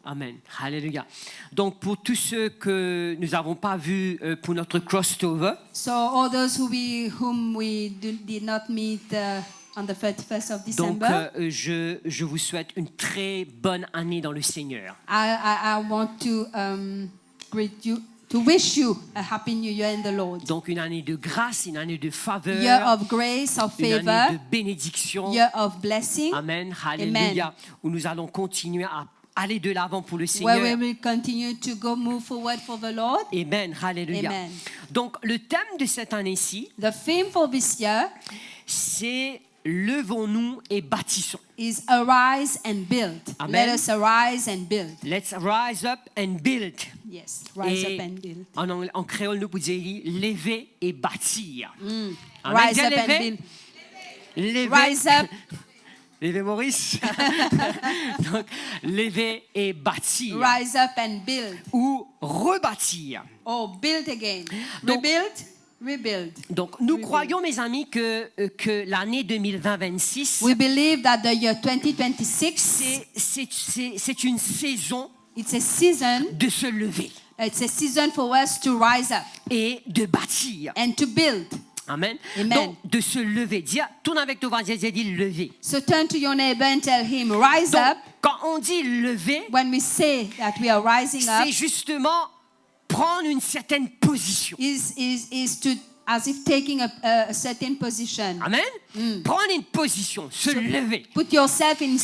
Amen. Alléluia. Donc, pour tous ceux que nous n'avons pas vus pour notre crossover, So all those whom we did not meet on the 31st of donc December, je vous souhaite une très bonne année dans le Seigneur. I want to greet you, to wish you a happy new year in the Lord. Donc, une année de grâce, une année de faveur, Year of grace, of une favor, année de bénédiction. year of blessing, Amen. Alléluia. Où nous allons continuer à aller de l'avant pour le where we Seigneur. will continue to move forward for the Lord. Amen. Alléluia. Amen. Donc, le thème de cette année-ci, The theme for this year c'est levons-nous et bâtissons. is arise and build. Amen. Let us arise and build. Let's rise up and build. Yes, rise Et up and build. en créole, nous pouvons dire lever et bâtir. Amen. Rise Dis up and lever. build. Lever. Rise up. Lever Maurice. Donc, lever et bâtir. Rise up and build. Ou rebâtir. Oh, build again. Donc- Rebuild. Donc, nous croyons, mes amis, que l'année 2020-26, We believe that the year 2026, c'est une saison it's a season. de se lever It's a season for us to rise up et de bâtir. and to build. Amen. Amen. Donc, de se lever. Tourne avec ton voisin et dis lever. So turn to your neighbor and tell him, rise Donc, up. quand on dit lever, When we say that we are rising up, c'est justement prendre une certaine position. is to as if taking a certain position. Amen. Prendre une position, se lever. Put yourself in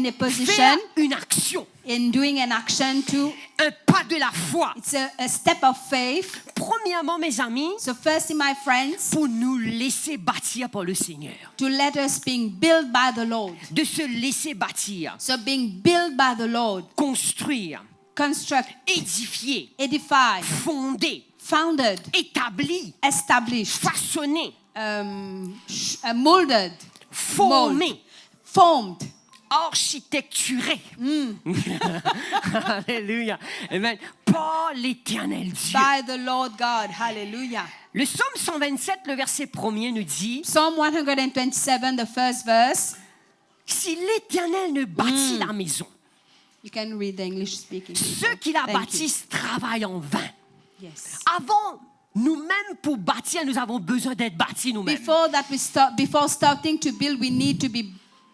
a position Faire une action, in doing an action to. un pas de la foi. It's a step of faith. Premièrement, mes amis, So firstly, my friends, pour nous laisser bâtir par le Seigneur. to let us being built by the Lord. De se laisser bâtir, So being built by the Lord, construire, construct, édifier, edify, fonder, founded, établir, established, façonner, molded, former, formed, architecturer. Alléluia. Amen. Par l'Éternel Dieu. by the Lord God. Hallelujah. Le psaume 127, le verset 1er nous dit, Psalm 127, the first verse. si l'Éternel ne bâtit la maison, You can read the English speaking. ceux qui la Thank you. bâtissent travaillent en vain. Yes. Avant, nous-mêmes, pour bâtir, nous avons besoin d'être bâtis nous-mêmes. Before starting to build, we need to be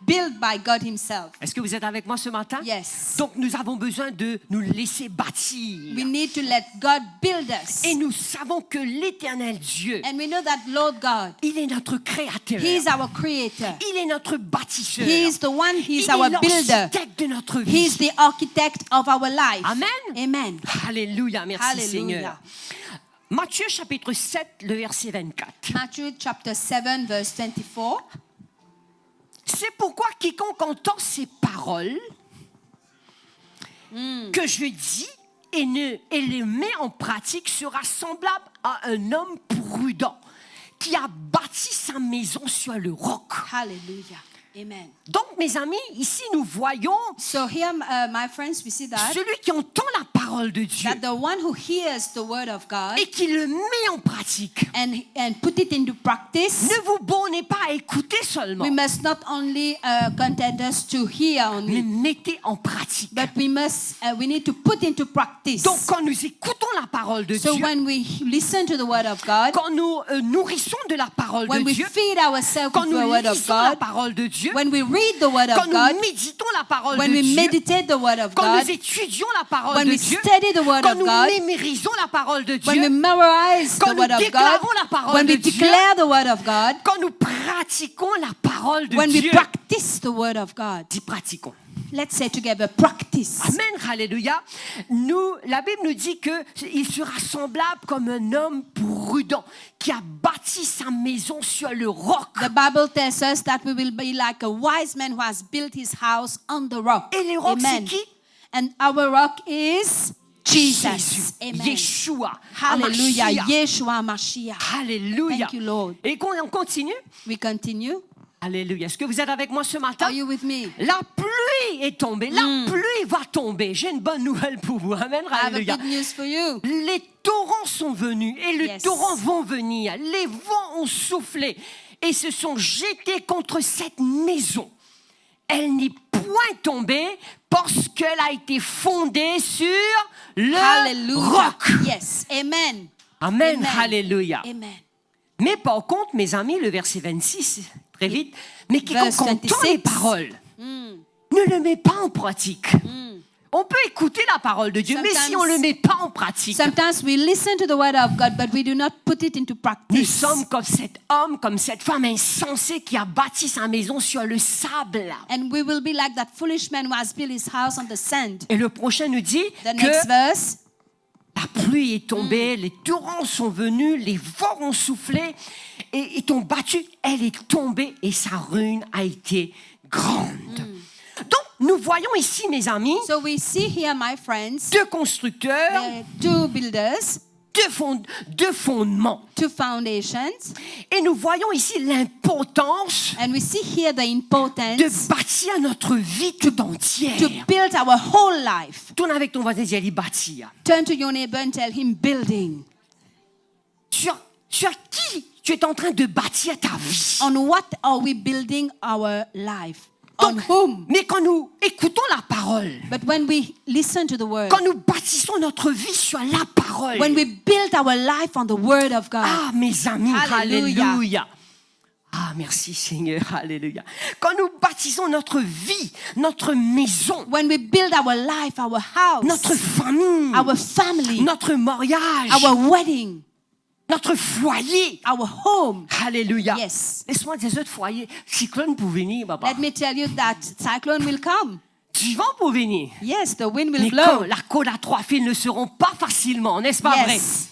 built by God Himself. Est-ce que vous êtes avec moi ce matin? Yes. Donc, nous avons besoin de nous laisser bâtir. We need to let God build us. Et nous savons que l'Éternel Dieu, And we know that Lord God, il est notre créateur. He is our creator. Il est notre bâtisseur. He is the one, He Il is est our builder. l'architecte de notre He vie. is the architect of our life. Amen. Amen. Alléluia, merci Hallelujah. Seigneur. Matthieu chapitre 7, le verset 24. Matthew chapter 7, verse 24. C'est pourquoi quiconque entend ces paroles que je dis et les met en pratique sera semblable à un homme prudent qui a bâti sa maison sur le roc. Hallelujah. Amen. Donc, mes amis, ici nous voyons So here, my friends, we see that celui qui entend la parole de Dieu the one who hears the word of God et qui le met en pratique. and put it into practice, Ne vous bornez pas à écouter seulement, we must not only content us to hear mais only, mettez en pratique. but we need to put into practice. Donc, quand nous écoutons la parole de So Dieu, when we listen to the word of God, quand nous nourrissons de la parole when de we Dieu, feed ourselves quand with the nous word of lisons la God, parole de Dieu, when we read the word quand of God, nous méditons la parole when de we Dieu, meditate the word of quand God, nous étudions la parole when de we Dieu, study the word quand of nous God, mémorisons la parole de when we Dieu, memorize quand the nous word of God, déclarons la parole when de we Dieu, declare the word of God, quand nous pratiquons la parole de when we Dieu, practice the word of God. dis pratiquons. Let's say together, practice. Amen, alléluia. La Bible nous dit qu'il sera semblable comme un homme prudent qui a bâti sa maison sur le roc. The Bible tells us that we will be like a wise man who has built his house on the rock. Et le roc, c'est Amen. qui? And our rock is Jesus. Jésus, Amen. Yeshua, Hallelujah. Hamashiach. Yeshua Mashiach. Alléluia. Thank you, Lord. Et on continue. We continue. Alléluia. Est-ce que vous êtes avec moi ce matin? Are you with me? La pluie est tombée. La pluie va tomber. J'ai une bonne nouvelle pour vous. Amen. I have a Alléluia. good news for you. Les torrents sont venus et les Yes. torrents vont venir. Les vents ont soufflé et se sont jetés contre cette maison. Elle n'est point point tomber parce qu'elle a été fondée sur le Hallelujah. roc. Yes. Amen. Amen. Amen. Alléluia. Amen. Mais par contre, mes amis, le verset 26, très vite, mais Verse quiconque entend 26. les paroles ne le met pas en pratique. On peut écouter la parole de Dieu, mais si on ne le met pas en pratique, Sometimes we listen to the word of God, but we do not put it into nous practice. sommes comme cet homme, comme cette femme insensée qui a bâti sa maison sur le sable. And we will be like that foolish man who has built his house on the sand. Et le prochain nous dit The que next verse. la pluie est tombée, les torrents sont venus, les vents ont soufflé et t'ont battu. Elle est tombée et sa ruine a été grande. Donc, nous voyons ici, mes amis, So we see here, my friends, deux constructeurs, two builders, deux fondements. two foundations, Et nous voyons ici l'importance and we see here the de importance bâtir notre vie tout entière. to build our whole life. Tourne avec ton voisin et dis bâtir. Turn to your neighbor and tell him building. Sur qui tu es en train de bâtir ta vie? On what are we building our life? On whom? Mais quand nous écoutons la parole, But when we listen to the word, quand nous bâtissons notre vie sur la parole, when we build our life on the word of God, ah mes amis, Alléluia. alléluia. Ah merci Seigneur, alléluia. Quand nous bâtissons notre vie, notre maison, when we build our life, our house, notre famille, our family, notre mariage, our wedding, notre foyer, our home. alléluia. Yes. Laisse-moi des autres foyers. Cyclone pour venir, papa. Let me tell you that cyclone will come. Du vent pour venir. Yes, the wind will Mais blow. quand la côte à 3 fils ne seront pas facilement, n'est-ce pas vrai? Yes,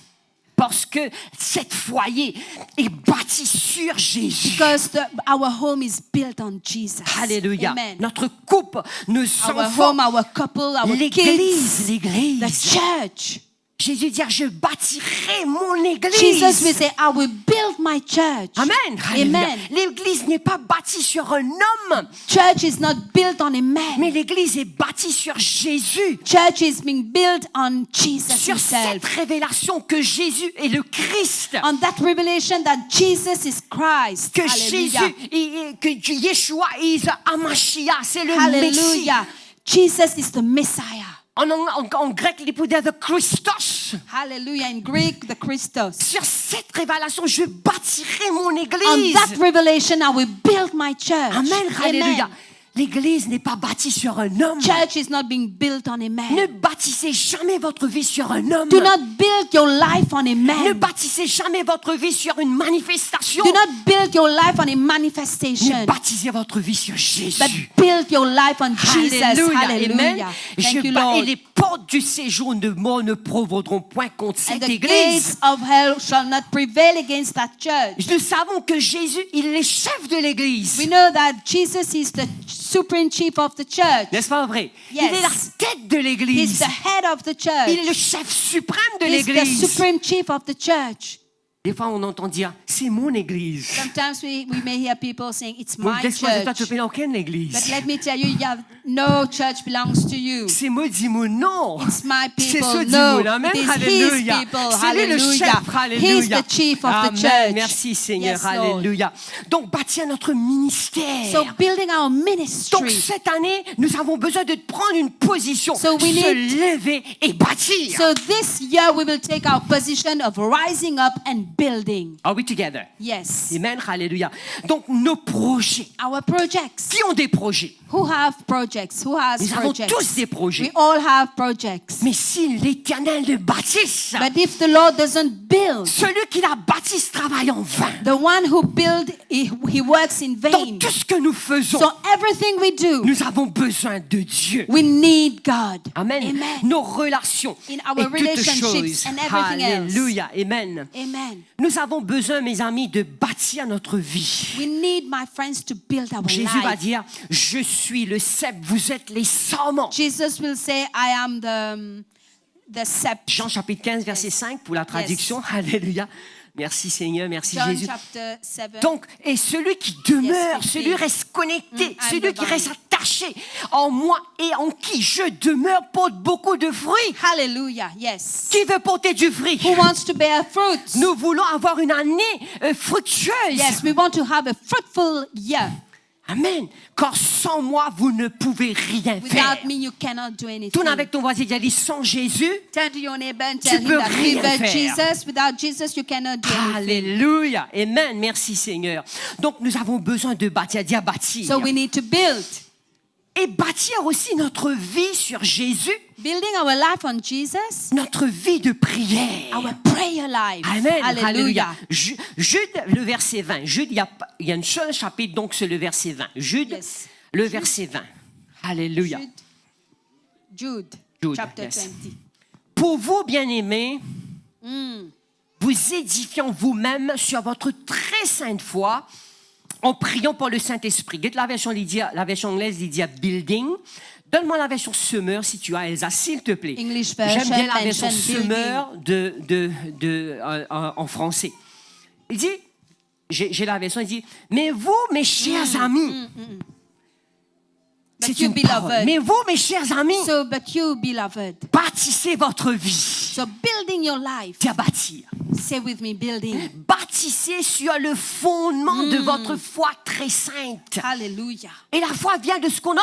Parce que cet foyer est bâti sur Jésus. because our home is built on Jesus. Alléluia. Amen. Notre couple, nos Our enfants, home, our couple, our l'église, kids, the l'église. church. Jésus dit, je bâtirai mon église. Jesus will say, I will build my church. Amen. Alléluia. Amen. L'église n'est pas bâtie sur un homme, Church is not built on a mais man. l'église est bâtie sur Jésus. Church is being built on Jesus Sur cette himself. révélation que Jésus est le Christ. On that revelation that Jesus is Christ. Que Hallelujah. Jésus, que Yeshua is Amashiach, c'est le Messie. Hallelujah. Jesus is the Messiah. En grec, il peut dire the Christos. Hallelujah. In Greek, the Christos. Sur cette révélation, je bâtirai mon On église. that revelation, I will build my church. Amen, alléluia. Amen. L'église n'est pas bâtie sur un homme. Church is not being built on a Ne man. bâtissez jamais votre vie sur un homme. Do not build your life on a Ne man. bâtissez jamais votre vie sur une manifestation. Do not build your life on a Ne manifestation. bâtissez votre vie sur But Jésus. build your life on Jesus. Alléluia. Amen. Hallelujah. Thank you, Et Lord. les portes du séjour de mort ne provoqueront point contre And cette the église. gates of hell shall not prevail against that church. Nous savons que Jésus, il est chef de l'église. We know that Jesus is the supreme chief of the church. N'est-ce pas vrai? Yes. Il est la tête de He's l'église. the head of the church. Il est le chef suprême de He's the l'église. supreme chief of the church. Des fois, on entend dire, c'est mon église. Sometimes we may hear people saying, it's Bon, my laisse-moi dire, toi, tu church. n'es aucune But église. let me tell you, no church belongs to you. C'est moi, dis-moi, non. It's my C'est people. ce No, dis-moi, amen. it is his Alléluia. people. C'est lui le Hallelujah. chef. Alléluia. He's the chief of the Amen. church. Merci Seigneur. Yes, Lord. Alléluia. Donc, bâtir notre ministère. So building our Donc, ministry. cette année, nous avons besoin de prendre une position, So we se need- lever et bâtir. So this year we will take our position of rising up and building. Are we together? Yes. Amen. Alléluia. Donc, nos projets. Our projects. Qui ont des projets? Who have projects? Who has Nous avons projects? tous des projets. We all have projects. Mais si l'Éternel le bâtisse, But if the Lord doesn't build, celui qui la bâtisse travaille en vain. the one who build, he works in Dans vain. tout ce que nous faisons, So everything we do, nous avons besoin de Dieu. we need God. Amen. Amen. Nos relations In our et toutes relationships choses. and everything else. Alléluia. Amen. Amen. Nous avons besoin, mes amis, de bâtir notre vie. We need, my friends, to build our Jésus va life. dire, je suis le cep, vous êtes les sarments. Jesus will say, I am the scepter. Jean chapitre 15, verset 5 pour la traduction. Alléluia. Merci Seigneur, merci John Jésus. chapter 7. Donc, et celui qui demeure, Yes, celui reste connecté, I'm celui the qui vine. reste attaché en moi et en qui je demeure porte beaucoup de fruits. Hallelujah. Yes. Qui veut porter du fruit? Who wants to bear fruit? Nous voulons avoir une année fructueuse. Yes, we want to have a fruitful year. Amen. Car sans moi, vous ne pouvez rien faire. Without me, you cannot do anything. Tourne avec ton voisin et dis, sans Jésus, Turn to your neighbor and tell him peux that rien without faire. Jesus, without Jesus, you cannot do anything. alléluia, amen, merci Seigneur. Donc nous avons besoin de bâtir, dire bâtir. So we need to build. Et bâtir aussi notre vie sur Jésus, Building our life on Jesus, notre vie de prière. our prayer life. Amen, Hallelujah. alléluia. Jude, le verset 20. Jude, il y a un seul chapitre, donc c'est le verset 20. Jude, Yes. le verset 20. Alléluia. Jude, chapter yes. 20. Pour vous, bien-aimés, vous édifiant vous-même sur votre très sainte foi, en priant pour le Saint-Esprit. Get la version anglaise, il dit building. Donne-moi la version Semeur, si tu as, Elsa, s'il te plaît. English version J'aime bien la version mention Semeur en français. Il dit, j'ai la version, il dit, mais vous, mes chers amis, c'est But you, une parole. beloved. Mais vous, mes chers amis, So, but you, beloved. bâtissez votre vie. So, building your life. Tiens, bâtir. Say with me, building. Bâtissez sur le fondement de votre foi très sainte. Hallelujah. Et la foi vient de ce qu'on a,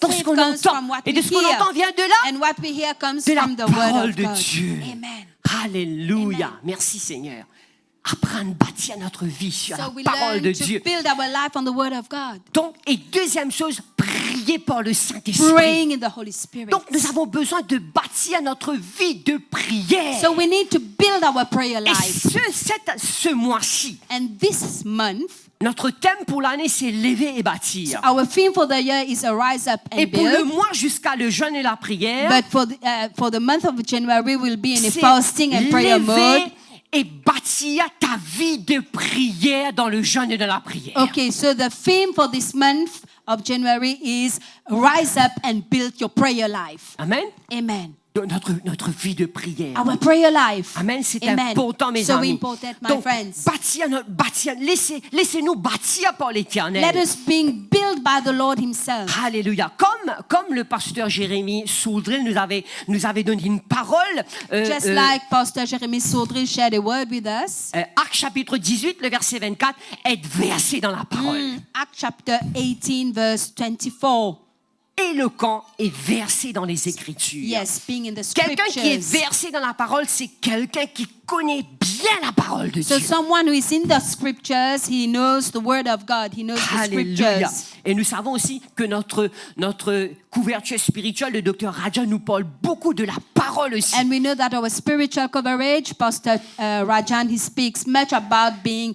dans ce Faith qu'on comes entend. from what Et de we ce qu'on hear. entend vient de là, And what we hear comes de la from the word parole of de God. Dieu. Amen. Alléluia. Amen. Merci Seigneur. Apprendre à bâtir notre vie sur So la we parole learn de to Dieu. build our life on the word of God. Donc, et deuxième chose, prier pour le Saint-Esprit. Praying in the Holy Spirit. Donc, nous avons besoin de bâtir notre vie de prière. So we need to build our prayer Et life. ce mois-ci, And this month, notre thème pour l'année, c'est lever et bâtir. our theme for the year is Arise Up and Et pour le Build. mois jusqu'à le jeûne et la prière, But for the month of January, we'll be in a c'est fasting and prayer lever mode. et bâtir ta vie de prière dans le jeûne et dans la prière. Okay, so the theme for this month of January is Rise Up and Build Your Prayer Life. Amen. Amen. Notre vie de prière. Our prayer life. Amen, c'est Amen. important, mes So amis. important, my Donc, friends. laissez-nous bâtir par l'Éternel. Let us being built by the Lord Himself. Alléluia. Comme le pasteur Jérémie Soudril nous avait donné une parole. Just like Pastor Jeremy Saudry shared a word with us. Actes chapitre 18, le verset 24, être versé dans la parole. Acts chapter 18, verse 24. Éloquent et versé dans les Écritures. Yes, being in the Quelqu'un qui est scriptures. versé dans la parole, c'est quelqu'un qui connaît bien la parole de So Dieu. someone who is in the scriptures, he knows the word of God. He knows the Alléluia. scriptures. Et nous savons aussi que notre couverture spirituelle, le docteur Raja nous parle beaucoup de la parole aussi. And we know that our spiritual coverage, Pastor Rajan, he speaks much about being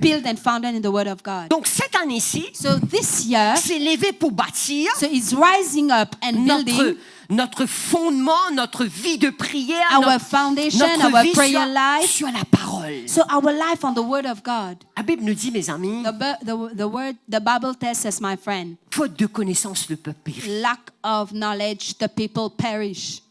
built and founded in the word of God. Donc cette année-ci, So this year, c'est levé pour bâtir so it's rising up and building notre fondement, notre vie de prière, our foundation, notre our vie prayer life. sur la parole. So our life on the word of God. La Bible nous dit, mes amis, The Bible tells us, my friend, faute de connaissance, le peuple périt. lack of knowledge, the people perish.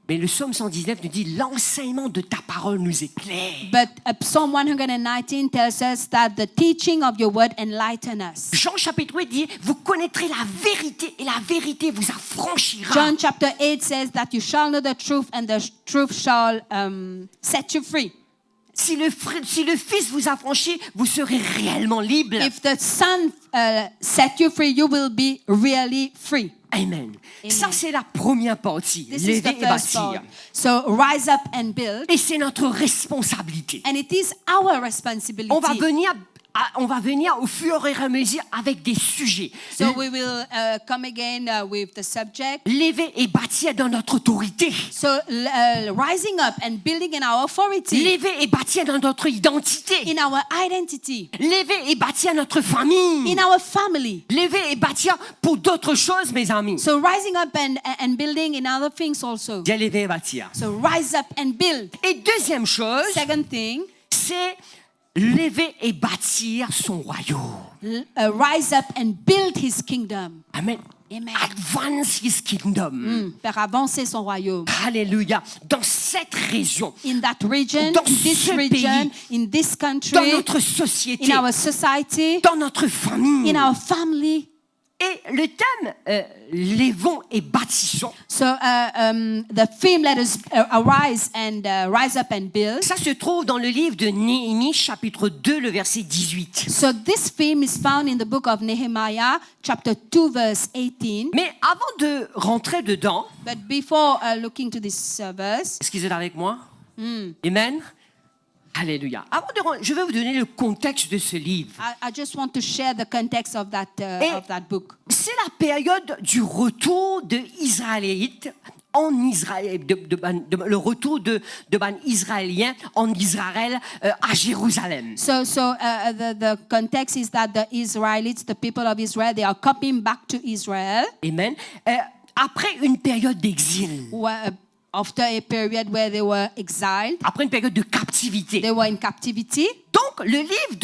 Mais le psaume 119 nous dit, l'enseignement de ta parole nous éclaire. But Psalm 119 tells us that the teaching of your word enlighten us. Jean chapitre 8 dit, vous connaîtrez la vérité et la vérité vous affranchira. John chapter 8 says that you shall know the truth and the truth shall set you free. Si le Fils vous affranchit, vous serez réellement libre. If the Son set you free, you will be really free. Amen. Amen. Ça, c'est la première partie, This is the lever et first bâtir. part. So rise up and build. Et c'est notre responsabilité. And it is our responsibility. On va venir au fur et à mesure avec des sujets. So we will come again with the subject. Lever et bâtir dans notre autorité. So rising up and building in our authority, Lever et bâtir dans notre identité. in our identity, Lever et bâtir notre famille. in our family. Lever et bâtir pour d'autres choses, mes amis. So rising up and building in other things also. Bien lever et bâtir. So rise up and build. Et deuxième chose, Second thing, c'est lever et bâtir son royaume. rise up and build his kingdom. Amen. Amen. Advance his kingdom. Faire avancer son royaume. Alléluia. Dans cette région, In that region, Dans in this ce region, pays, in this dans country, notre société, in our society, dans notre famille. in our family. Et le thème, lèvons et bâtissons, So the theme, let us arise and rise up and build. ça se trouve dans le livre de Néhémie, chapitre 2, le verset 18. So this theme is found in the book of Nehemiah, chapter 2, verse 18. Mais avant de rentrer dedans, But before looking to this verse, est-ce que vous êtes avec moi? Amen. Alléluia. Je vais vous donner le contexte de ce livre. I just want to share the context of that book. C'est la période du retour de Israélites en Israël, le retour de ban Israéliens en Israël à Jérusalem. So the context is that the Israelites, the people of Israel, they are coming back to Israel. Amen. Après une période d'exil, After a period where they were exiled, après une période de captivité. they were in captivity. Donc, les livres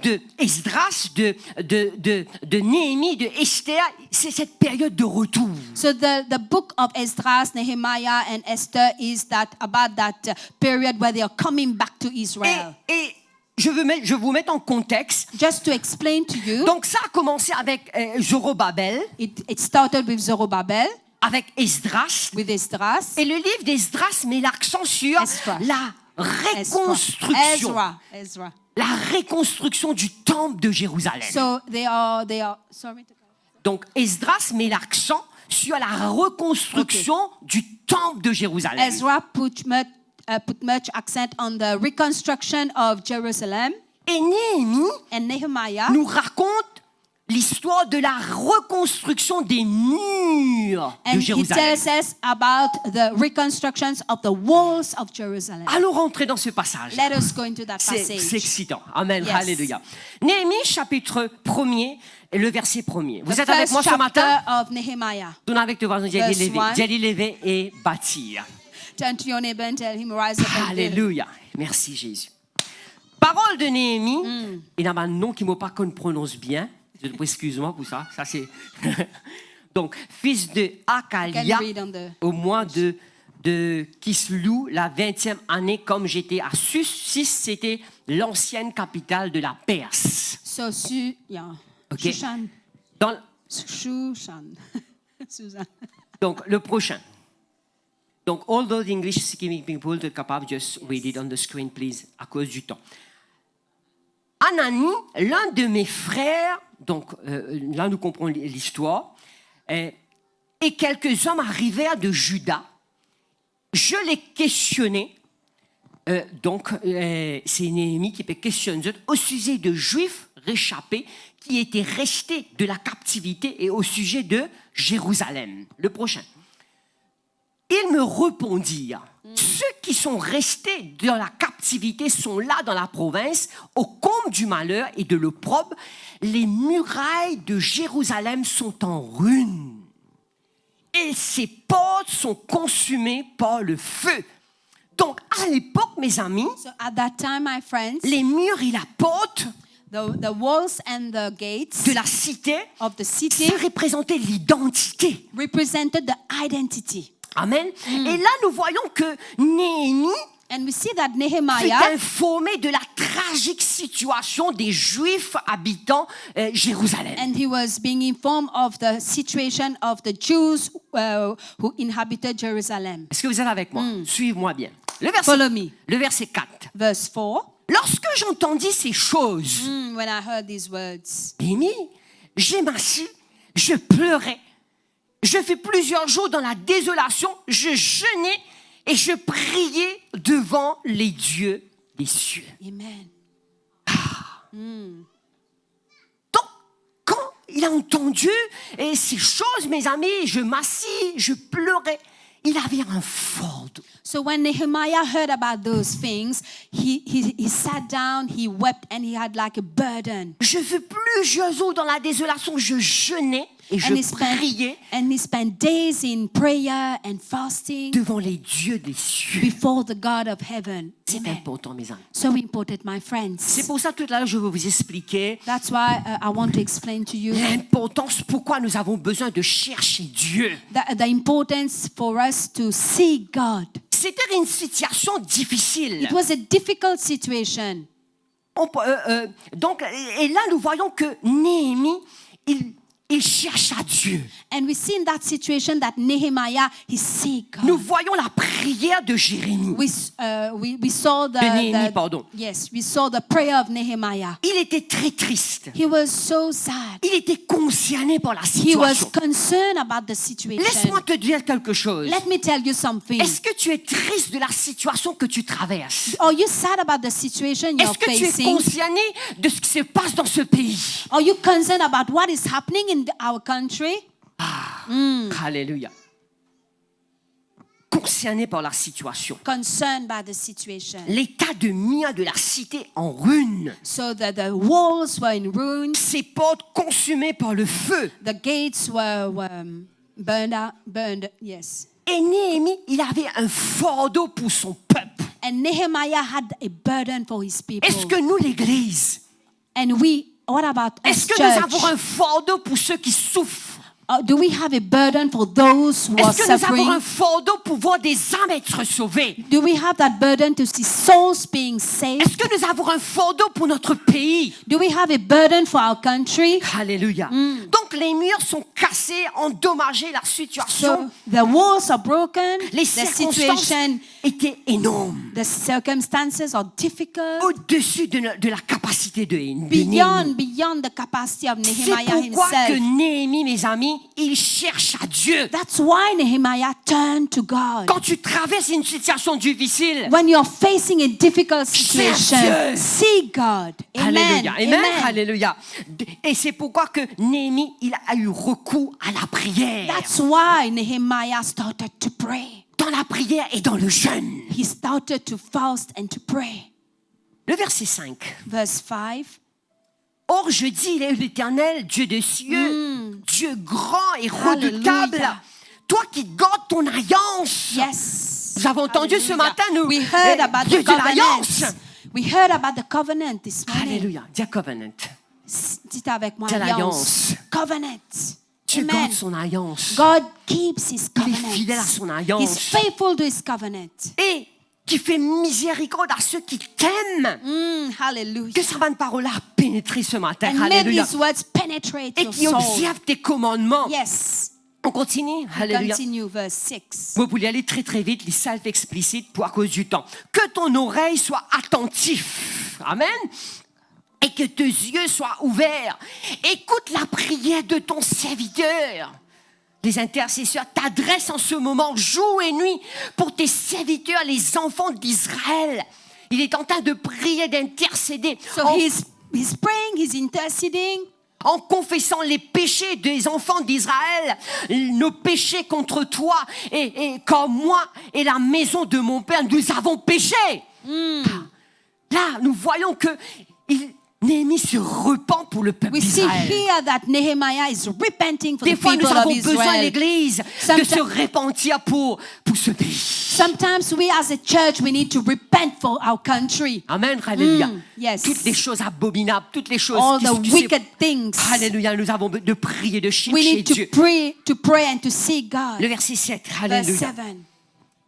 de Esdras, de Néhémie, de Esther, c'est cette période de retour. So the book of Esdras, Nehemiah, and Esther is about that period where they are coming back to Israel. Et je veux vous mettre en contexte. Just to explain to you, Donc, ça a commencé avec Zorobabel, it started with Zerubbabel, avec Esdras. with Esdras. Et le livre d'Esdras met l'accent sur Ezra. la reconstruction. Ezra. La reconstruction du temple de Jérusalem. So they are sorry. Donc, Esdras met l'accent sur la reconstruction du temple de Jérusalem. Ezra put much accent on the reconstruction of Jerusalem, Et Néhémie and Nehemiah nous raconte l'histoire de la reconstruction des murs de and he Jérusalem. tells us about the reconstructions of the walls of Jerusalem. Allons rentrer dans ce passage. Let us go into that C'est passage. excitant. Amen. Yes. Alléluia. Néhémie, chapitre 1er, et le verset 1er. Vous The êtes avec first moi ce matin? chapter of Nehemiah. Tourne avec tes voisins, Verse dis one. lever et bâtir. Turn to your neighbor and tell him, rise up and build. Alléluia. Merci Jésus. Parole de Néhémie. Il y a un nom qui ne m'a pas qu'on prononce bien. Excuse-moi pour ça. Ça c'est. Donc, fils de Akalia, Can read on the- au mois de Kislou, la 20e année, comme j'étais à Sus, c'était l'ancienne capitale de la Perse. So, yeah. Ok. Shushan. Dans, Shushan. Susan. donc, le prochain. Donc, all those English speaking people are capable, just read it on the screen, please, à cause du temps. Anani, l'un de mes frères, donc là nous comprenons l'histoire, et quelques hommes arrivèrent de Juda. Je les questionnais, c'est Néhémie qui peut questionner au sujet de Juifs réchappés qui étaient restés de la captivité et au sujet de Jérusalem. Le prochain. Ils me répondirent, ceux qui sont restés dans la captivité sont là dans la province, au comble du malheur et de l'opprobre. Les murailles de Jérusalem sont en ruine et ses portes sont consumées par le feu. Donc, à l'époque, mes amis, So at that time, my friends, les murs et la porte the walls and the gates de la cité, of the city ça représentait l'identité. represented the identity. Amen. Et là, nous voyons que Néhémie And we see that fut Nehemiah informé de la tragique situation des Juifs habitant Jérusalem. and he was being informed of the situation of the Jews who inhabited Jerusalem. Est-ce que vous êtes avec moi? Suivez-moi bien. Follow me. Le verset 4. Verse 4. Lorsque j'entendis ces choses, When I heard these words, Néhémie, j'ai m'assis, je pleurais. Je fus plusieurs jours dans la désolation, je jeûnais et je priais devant les dieux des cieux. Amen. Donc, quand il a entendu ces choses, mes amis, je m'assis, je pleurais. Il avait un fardeau. So when Nehemiah heard about those things, he sat down, he wept, and he had like a burden. Je fus plusieurs jours dans la désolation, je jeûnais et je priais And he spent days in prayer and fasting devant les dieux des cieux. before the God of heaven. C'est Amen. important, mes amis. So important, my C'est friends. pour ça que tout à l'heure, je vais vous expliquer That's why I want to explain to you l'importance, pourquoi nous avons besoin de chercher Dieu. the importance for us to see God. C'était une situation difficile. It was a difficult situation. Donc, et là, nous voyons que Néhémie, il chercha Dieu. And we see in that situation that Nehemiah, he seek God. Nous voyons la prière de Jérémie. We saw De Néhémie, pardon. Yes, we saw the prayer of Nehemiah. Il était très triste. He was so sad. Il était concerné par la He was situation. concerned about the situation. Laisse-moi te dire quelque chose. Let me tell you something. Est-ce que tu es triste de la situation que tu traverses? Are you sad about the situation you're Est-ce que tu es facing? concerné de ce qui se passe dans ce pays? Are you concerned about what is happening in our country? Alléluia. Concerné par la situation. Concerned by the situation. L'état de mien de la cité en ruine. So that the walls were in ruins, Ses portes consumées par le feu. the gates were burned, yes. Et Néhémie, il avait un fardeau pour son peuple. And Nehemiah had a burden for his people. Est-ce que nous, l'Église, And what about us, est-ce que nous avons church? un fardeau pour ceux qui souffrent? Do we have a burden for those who are Est-ce que nous avons suffering? un fardeau pour voir des âmes être sauvées? Do we have that burden to see souls being saved? Est-ce que nous avons un fardeau pour notre pays? Do we have a burden for our country? Alléluia. Donc les murs sont cassés, endommagés, la situation, So the walls are broken, les the circonstances situation, étaient énormes. the circumstances are difficult, Au-dessus de la capacité de Néhémie. beyond the capacity of C'est Nehemiah pourquoi que himself. Néhémie, mes amis, il cherche à Dieu. That's why Nehemiah turned to God. Quand tu traverses une situation difficile, When you're facing a difficult situation, Dieu. see God. Amen. Alléluia, amen, alléluia. Et c'est pourquoi que Néhémie, il a eu recours à la prière. That's why Nehemiah started to pray. Dans la prière et dans le jeûne. He started to fast and to pray. Le verset 5. Verse 5. Or, je dis, il est l'Éternel, Dieu des cieux, Dieu grand et redoutable, Hallelujah. toi qui gardes ton alliance. Yes. Nous avons entendu ce Hallelujah. matin, nous, We heard about Dieu the de l'alliance. covenant. We heard about the covenant this morning. Alléluia, dis covenant. Dites avec moi, De alliance. l'alliance. Covenant. Dieu Amen. garde son alliance. God keeps his Il est covenant. fidèle à son He's alliance. faithful to his covenant. Et qui fait miséricorde à ceux qui t'aiment. Hallelujah. Que sa bonne parole a pénétré ce matin. And let Alléluia. these words penetrate Et your qui soul. observe tes commandements. Yes. On continue. Alléluia. Continue, verse 6. Vous pouvez aller très très vite, les salves explicites pour à cause du temps. Que ton oreille soit attentive. Amen. Et que tes yeux soient ouverts. Écoute la prière de ton serviteur. Les intercesseurs t'adressent en ce moment, jour et nuit, pour tes serviteurs, les enfants d'Israël. Il est en train de prier, d'intercéder. So he's praying, he's interceding. En confessant les péchés des enfants d'Israël, nos péchés contre toi, et comme moi et la maison de mon père, nous avons péché. Là, nous voyons que Néhémie se repent pour le peuple We see d'Israël. here that Nehemiah is repenting for Des the fois, nous people of avons besoin, Israel. l'Église, de Sometimes- se repentir pour ce pays. Sometimes we as a church, we need to repent for our country. Amen, alléluia. Yes. Toutes les choses abominables, toutes les choses All qui the tu sais, wicked things. alléluia, nous avons de prier, de We chercher need to Dieu. pray and to seek God. Le verset 7, Verse alléluia. 7.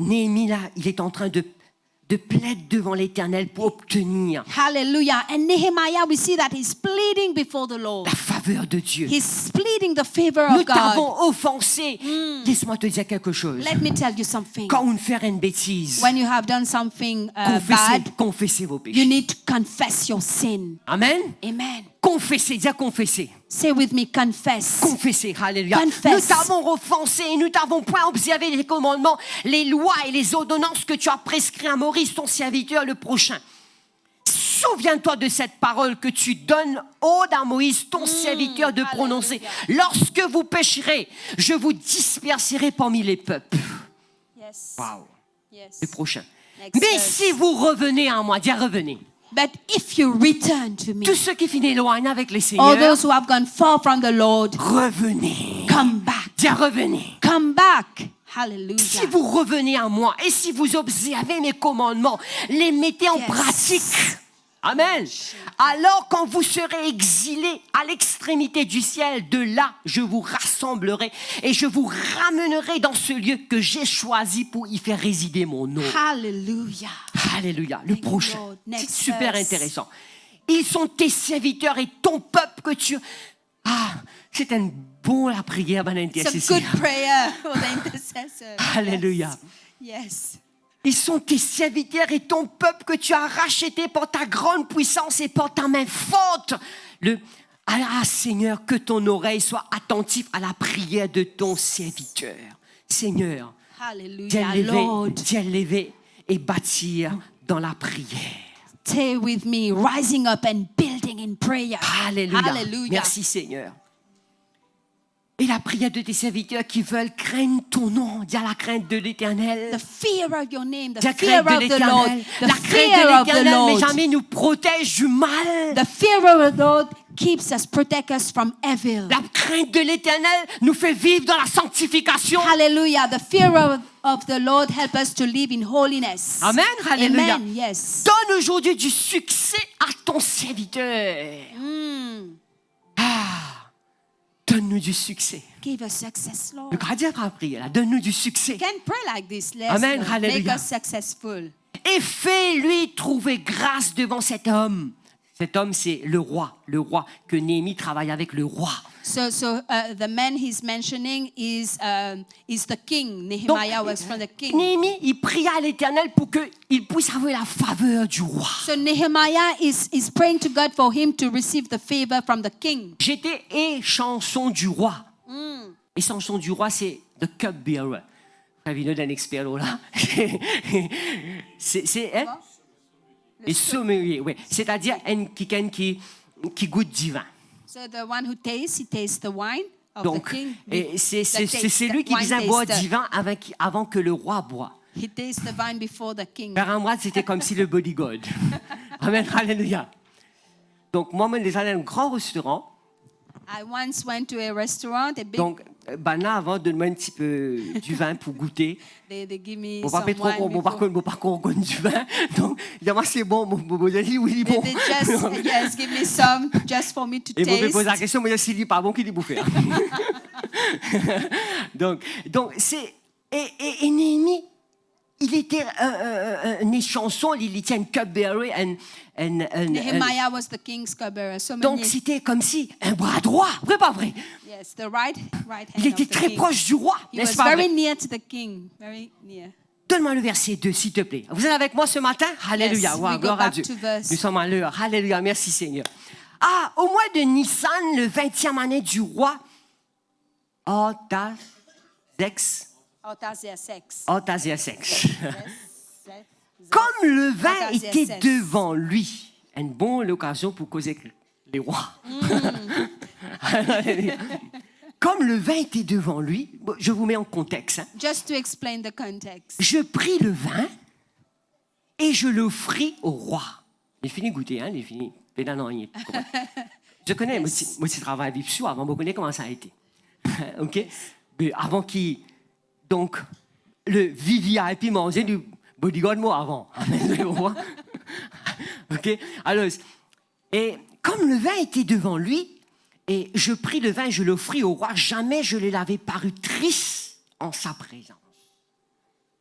Néhémie, là, il est en train de plaider devant l'Éternel pour obtenir Hallelujah. And Nehemiah, we see that he's pleading before the Lord. la faveur de Dieu. He's pleading the favor Nous of God. t'avons offensé. Laisse-moi te dire quelque chose. Let me tell you something. Quand on fait une bêtise, When you have done something bad, confessez vos you péchés. need to confess your sin. Amen. Amen. Confessez, dis confessez. Say with me, confess. Confessez, alléluia. Confess. Nous t'avons offensé et nous t'avons point observé les commandements, les lois et les ordonnances que tu as prescrits à Maurice, ton serviteur, le prochain. Souviens-toi de cette parole que tu donnes à Moïse, ton serviteur, de prononcer. Lorsque vous pécherez, je vous disperserai parmi les peuples. Yes. Waouh. Yes. Le prochain. Next Mais verse. si vous revenez à moi, dis revenez. But if you return to me, Tous ceux qui finissent éloignés avec les all Seigneurs, those who have gone far from the Lord, revenez. come back. Dis revenez. Come back. Si Hallelujah. vous revenez à moi et si vous observez mes commandements, les mettez en Yes. pratique. Amen. Alors quand vous serez exilés à l'extrémité du ciel, de là je vous rassemblerai et je vous ramènerai dans ce lieu que j'ai choisi pour y faire résider mon nom. Hallelujah. Alléluia. Le Thank you, prochain. Lord. Next C'est super verse. intéressant. Ils sont tes serviteurs et ton peuple que tu Ah, c'est un bon la prière, ben It's a intercesseur. good prayer for the intercessor. Alléluia. Yes. Ils sont tes serviteurs et ton peuple que tu as racheté par ta grande puissance et par ta main forte. Ah, Seigneur, que ton oreille soit attentive à la prière de ton serviteur. Seigneur, Hallelujah, Lord. viens lever et bâtir dans la prière. Stay with me, rising up and building in prayer. Alléluia. Hallelujah. Merci Seigneur. Et la prière de tes serviteurs qui veulent craindre ton nom, dis à la crainte de l'Éternel. The fear of your name, the La fear crainte de of the Lord, l'Éternel. the La crainte fear de of the l'Éternel, mes Lord. amis, nous protège du mal. The fear of the Lord keeps us, protect us from evil. La crainte de l'Éternel nous fait vivre dans la sanctification. Hallelujah. The fear of the Lord help us to live in holiness. Amen. Hallelujah. Amen. Yes. Donne aujourd'hui du succès à ton serviteur. Ah, donne-nous du succès. Give us success, Lord. Le gardien va prier là. Donne-nous du succès. Can pray like this. Let's Amen. Lord. Hallelujah. Make us successful. Et fais-lui trouver grâce devant cet homme. Cet homme, c'est le roi que Néhémie travaille avec le roi. So the man he's mentioning is the king. Nehemiah was from the king. Néhémie, il pria à l'Éternel pour qu'il puisse avoir la faveur du roi. So Nehemiah is praying to God for him to receive the favor from the king. J'étais échanson du roi. Échanson du roi, c'est the cupbearer. Ravi d'un expert là. C'est hein? Les sommeliers, oui. C'est-à-dire quelqu'un qui goûte divin. So the one who tastes, he tastes the wine of Donc, the king. et c'est The lui qui wine faisait boire taster. divin avant que le roi boive. He tastes the vine before the king. Père Amrad, c'était comme si le bodyguard. Amen, alléluia. Donc, moi, je suis allé à un grand restaurant. I once went to a restaurant, a big. Donc, Bana, avant, donne-moi un petit peu du vin pour goûter. They give me Bon, some pas trop, wine bon, par before. contre, du vin. Donc, il dit, moi, c'est bon, oui, bon. They just yes, give me some just for me to Et moi, je me pose la taste. question, mais s'il dit pas bon, qu'il dit bouffer. donc, c'est. Et Néhémie, il était un échanson, il était un cupbearer, Nehemiah was the king's cupbearer. So donc, many. c'était comme si un bras droit, vrai pas vrai? Yes, the right hand Il était of the très king. proche du roi, He n'est-ce was pas very vrai? near to the king, very near. Donne-moi le verset 2, s'il te plaît. Vous êtes avec moi ce matin? Alléluia. Yes, Wow, we go gloire à back Dieu. to verse. Nous sommes à l'heure. Alléluia. Merci Seigneur. Ah, au mois de Nissan, le 20e année du roi Artaxerxès. Comme le vin était devant lui. Une bonne occasion pour causer avec les rois. Comme le vin était devant lui, bon, je vous mets en contexte. Hein. Just to explain the context. Je pris le vin et je l'offris au roi. Il finit de goûter, hein, il finit. Je connais, moi, je travaille avec Vipsou avant, je connais comment ça a été. OK? Mais avant qu'il. Donc, le VVIP mangeait du bodyguard, moi, avant. OK? Alors, et comme le vin était devant lui, et je pris le vin et je l'offris au roi, jamais je ne l'avais paru triste en sa présence.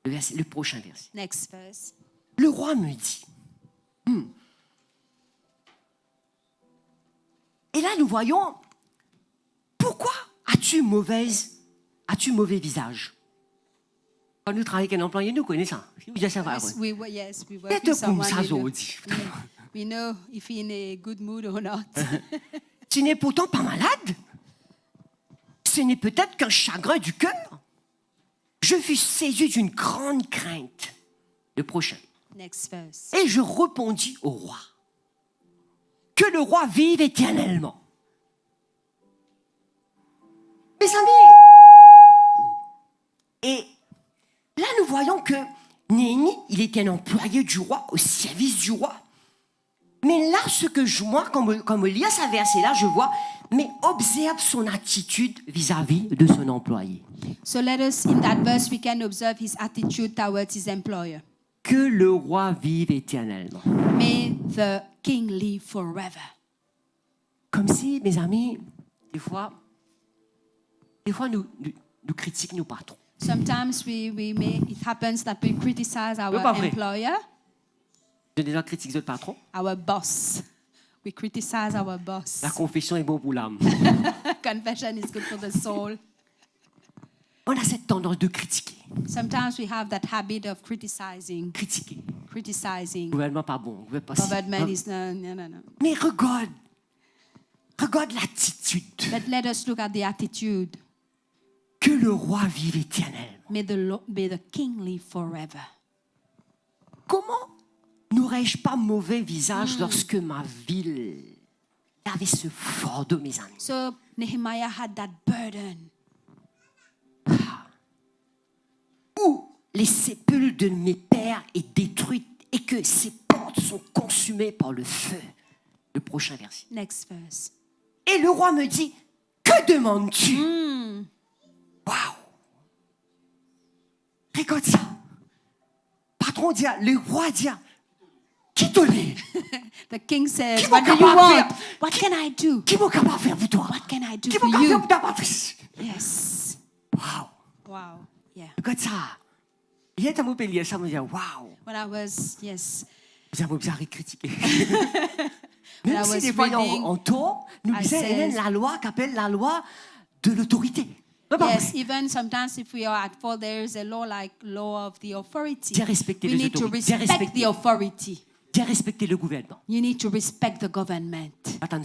Le prochain verset. Next verse. Le roi me dit, Et là, nous voyons, pourquoi as-tu mauvais visage? Quand nous travaillons avec un employé, nous connaissons ça. Yes, we work Peut-être with comme someone. ça, We know if he's in a good mood or not. Tu n'es pourtant pas malade. Ce n'est peut-être qu'un chagrin du cœur. Je fus saisi d'une grande crainte. Le prochain. Next verse. Et je répondis au roi. Que le roi vive éternellement. Mes amis, et là nous voyons que Néhémie, il était un employé du roi, au service du roi. Mais là, ce que moi, comme lis à ce verset-là, je vois, mais observe son attitude vis-à-vis de son employé. So let us, in that verse, we can observe his attitude towards his employer. Que le roi vive éternellement. May the king live forever. Comme si, mes amis, des fois nous critiquons nos patrons. Sometimes it happens that we criticize our pas vrai. employer, J'ai déjà critiqué notre patron. our boss. We criticize our boss. La confession est bon pour l'âme. Confession is good for the soul. On a cette tendance de critiquer. Sometimes we have that habit of criticizing. Critiquer. Criticizing. Le gouvernement pas bon. Le gouvernement pas ci. Government is no. Mais regarde. Regarde l'attitude. But let us look at the attitude. Que le roi vive éternellement. May the king live forever. Comment n'aurais-je pas mauvais visage lorsque ma ville avait ce fardeau, mes amis? So Nehemiah had that burden. Où les sépulcres de mes pères est détruite et que ses portes sont consumées par le feu. Le prochain verset. Next verse. Et le roi me dit, que demandes-tu? Waouh! Regarde ça. Patron dit, le roi dit, qui te l'est? The king says, Qui what do m'a you capable want? faire? What can I do? Qui m'a capable de faire pour toi? What can I do Qui for m'a capable de faire you? pour ta matrice? Yes. Waouh! Wow. Yeah. Regarde ça. Il y a un mot pélier, ça me dit, waouh! When I was, yes. Vous avez critiqué. When Même I si was des fois reading, en tort, nous I disons, says- la loi qu'appelle la loi de l'autorité. C'est pas Yes, vrai. even sometimes if we are at fault, there is a law like law of the authority. Bien respecter We les need to autorités. Bien respect respecter. the authority. Bien respecter le gouvernement. You need to respect the government. Attends,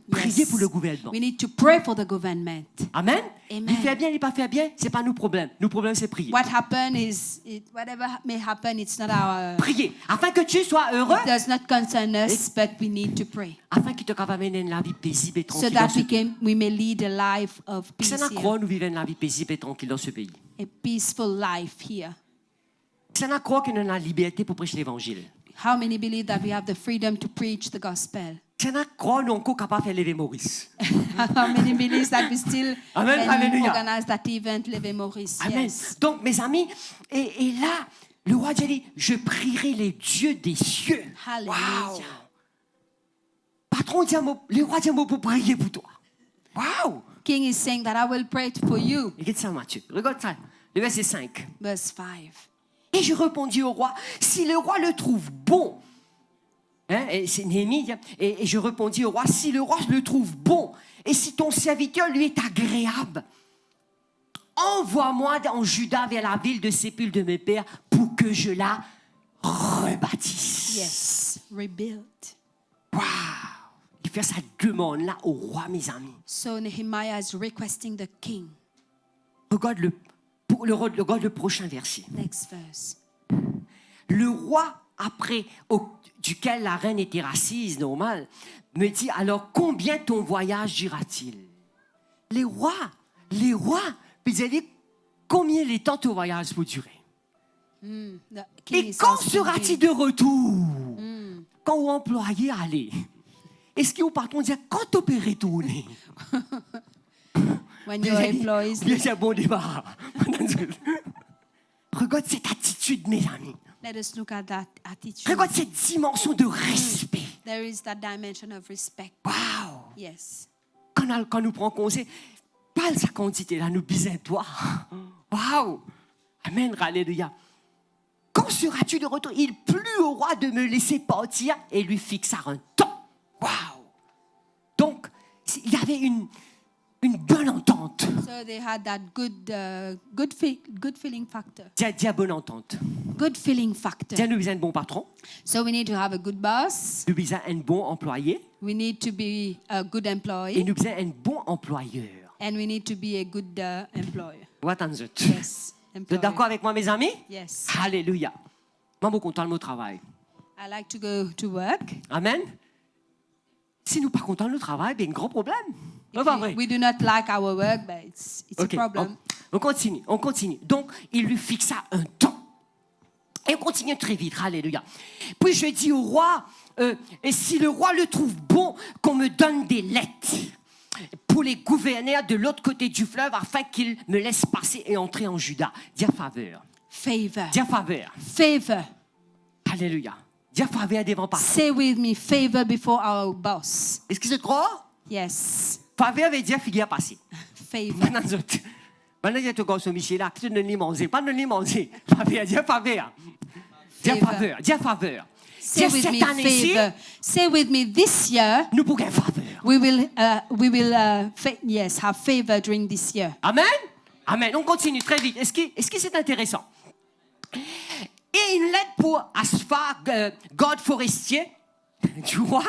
priez Yes. pour le gouvernement. We need to pray for the government. Amen. Amen. Il fait bien, il n'est pas fait bien, c'est pas nos problèmes. Nos problèmes, c'est prier. What happened is, whatever may happen, it's not our. Prier. Afin que tu sois heureux, It does not concern us, but we need to pray afin qu'il te capable d'amener une vie paisible et so tranquille dans that ce we may lead a life of peace C'est la here, croix, nous vivons une vie paisible et tranquille dans ce pays. a peaceful life here. C'est la croix que nous avons la liberté pour prêcher l'évangile. How many believe that we have the freedom to preach the gospel? C'est la croix, nous sommes encore capables de faire lever Maurice. How many believe that we still Amen, can hallelujah. organize that event, Leve Maurice? Amen. Yes. Donc, mes amis, et là, le roi dit, je prierai les dieux des cieux. Hallelujah. Wow. Patron dit un mot, le roi dit un mot pour prier pour toi. Waouh! King is saying that I will pray for you. Regarde ça, Matthieu. Regarde ça. Le verset 5. Verse 5. Et je répondis au roi, si le roi le trouve bon, hein, et c'est Néhémie, et je répondis au roi, si le roi le trouve bon, et si ton serviteur lui est agréable, envoie-moi en Juda vers la ville de sépulcre de mes pères pour que je la rebâtisse. Yes. Rebuild. Waouh! Il fait sa demande-là au roi, mes amis. So Nehemiah is requesting the king. Regarde le prochain verset. Next verse. Le roi, après duquel la reine était assise, normal, me dit, alors combien ton voyage durera-t-il? Les rois, puis ils disent, combien les temps ton voyage peut durer? The king Et is quand asking sera-t-il him, de retour? Quand vous employez allez. Est-ce que vous partons dire, quand tu peux retourner? when your employees Bien, c'est un bon débat. Regarde cette attitude, mes amis. let us look at that attitude. Regarde cette dimension de respect. There is that dimension of respect. Waouh! Yes. Quand nous prenons conseil, pas sa quantité là, nous bisons toi. Waouh! Amen, alléluia. Quand seras-tu de retour? Il plut au roi de me laisser partir et lui fixa un temps. Waouh! Donc, il y avait une bonne entente. So they had that good feeling factor. Dis bonne entente. Good feeling factor. Tiens, nous bisons un bon patron. So we need to have a good boss. Nous bisons un bon employé. We need to be a good Et employee. nous bisons un bon employeur. And we need to be a good employer. What on the- Yes. Vous êtes Employer. d'accord avec moi, mes amis? Yes. Alléluia. Moi, je suis content de mon travail. I like to go to work. Amen. Si nous ne sommes pas contents de notre travail, il y a un grand problème. C'est pas vrai. We do not like our work, but it's Ok, a problem. on continue. Donc, il lui fixa un temps. Et on continue très vite, alléluia. Puis je dis au roi, et si le roi le trouve bon, qu'on me donne des lettres pour les gouverneurs de l'autre côté du fleuve, afin qu'ils me laissent passer et entrer en Juda. Dis à faveur. Favor. Dis à faveur. Favor. Alléluia. Dis à faveur devant passer. Say with me, favor before our boss. Est-ce que tu crois? Yes. Faveur veut dire figure passer. Favor. Maintenant, il y a tout comme ce Michel-là, qui ne l'y manger, pas ne l'y manger. Faveur, dis à faveur. Dis à faveur, dis à faveur. Say with cette me, année-ci, favor. Say with me, this year, nous pourrons faveur. we will have favor during this year. Amen. Amen. On continue très vite. Est-ce que c'est intéressant? Et une lettre pour Asphar, God forestier, du roi,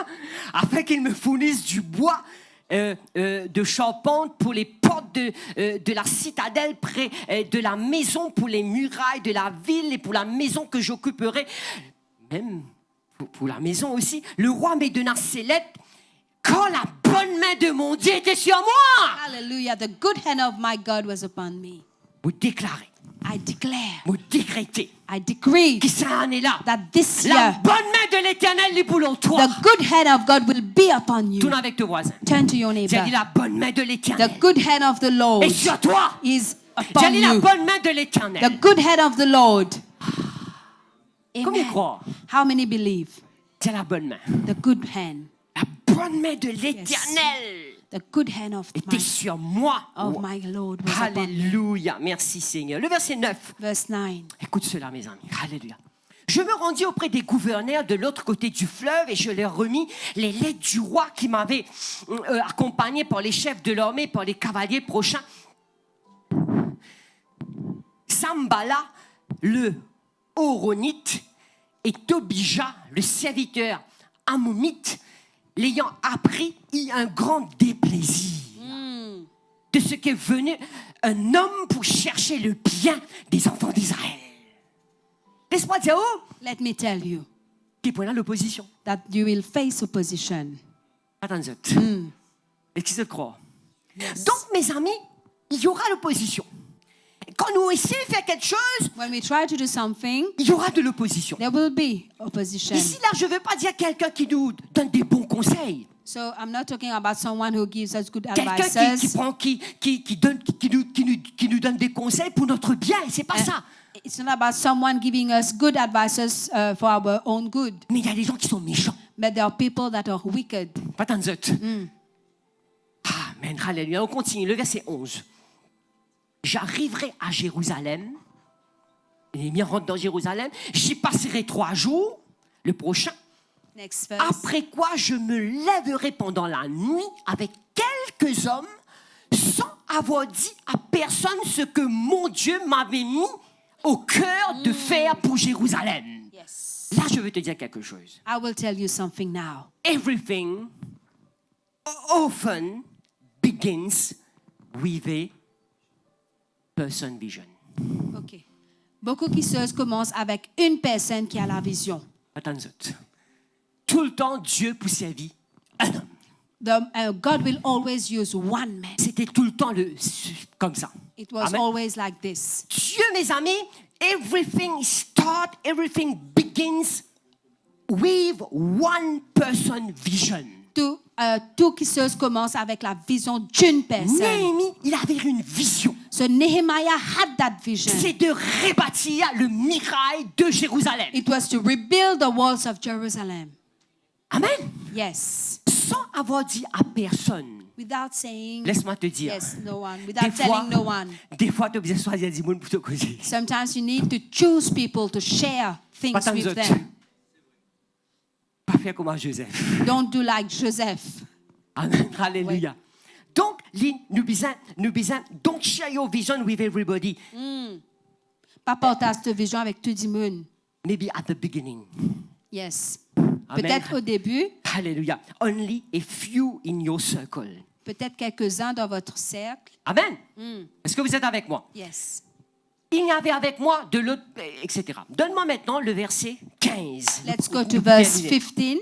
afin qu'il me fournisse du bois de charpente pour les portes de la citadelle, près de la maison, pour les murailles de la ville et pour la maison que j'occuperai. Même pour la maison aussi. Le roi me donna ces lettres quand la bonne main de mon Dieu était sur moi. Hallelujah. The good hand of my God was upon me. Vous déclarez, I declare, vous décrétez I decree que cette année-là, that this la year, bonne main de l'Éternel est pour toi. the good hand of God will be upon you. Tourne avec ton voisin. Turn to your J'ai neighbor. dit la bonne main de The l'Éternel good hand of the Lord est sur toi. is J'ai upon dit la you. bonne main de l'Éternel. The good hand of the Lord. Combien Amen. croient? How many believe? C'est la bonne main. The good hand. La bonne main de l'Éternel The good hand of était sur moi. my Lord was upon me. Alléluia. Merci Seigneur. Le verset 9. Verse 9. Écoute cela, mes amis. Alléluia. Je me rendis auprès des gouverneurs de l'autre côté du fleuve et je leur remis les lettres du roi qui m'avait accompagné par les chefs de l'armée, par les cavaliers prochains. Sambala, le Horonite, et Tobija, le serviteur Ammonite, l'ayant appris, eut un grand déplaisir de ce qu'est venu un homme pour chercher le bien des enfants d'Israël. Laisse-moi dire, Let me tell you qui est pour l'opposition. that you will face opposition. Attends, est-ce qu'ils se croient? Donc, mes amis, il y aura l'opposition. Quand nous essayons de faire quelque chose, When we try to do something, il y aura de l'opposition. there will be opposition. Ici, là, je ne veux pas dire quelqu'un qui nous donne des bons conseils. So I'm not talking about someone who gives us good Quelqu'un advices. qui nous donne des conseils pour notre bien. C'est pas ça. It's not about someone giving us good advices for our own good. Mais il y a des gens qui sont méchants. But there are people that are wicked. Pas tant de zut. Amen. Alléluia. On continue. Le verset 11. J'arriverai à Jérusalem. Néhémie rentre dans Jérusalem. J'y passerai 3 jours. Le prochain. Next verse. Après quoi, je me lèverai pendant la nuit avec quelques hommes sans avoir dit à personne ce que mon Dieu m'avait mis au cœur de faire pour Jérusalem. Yes. Là, je veux te dire quelque chose. I will tell you something now. Everything often begins with a person vision. Okay. Beaucoup qui se commencent avec une personne qui a la vision. Attends, tout le temps, Dieu pour servir un homme. God will always use one man. C'était tout le temps comme ça. It was Amen. always like this. Dieu, mes amis, everything begins with one person vision. Tout qui se commence avec la vision d'une personne. Néhémie, il avait une vision. So Nehemiah had that vision. C'est de rebâtir le muraille de Jérusalem. It was to rebuild the walls of Jerusalem. Amen. Yes. Sans avoir dit à personne. Without saying Laisse-moi te dire. yes, no one. Des Without fois, telling no one. des fois, tu as besoin de choisir des gens pour te causer. Sometimes you need to choose people to share things Pas tant with d'autres. them. Pas faire comme Joseph. Don't do like Joseph. Amen. Alléluia. Donc, nous besoin, don't share your vision with everybody. Pas partager cette vision avec tout le monde. Maybe at the beginning. Yes. Amen. Peut-être au début, Alléluia. Only a few in your circle. peut-être quelques-uns dans votre cercle. Amen. Est-ce que vous êtes avec moi? Yes. Il y avait avec moi de l'autre, etc. Donne-moi maintenant le verset 15. Let's go Nous to verse terminer. 15.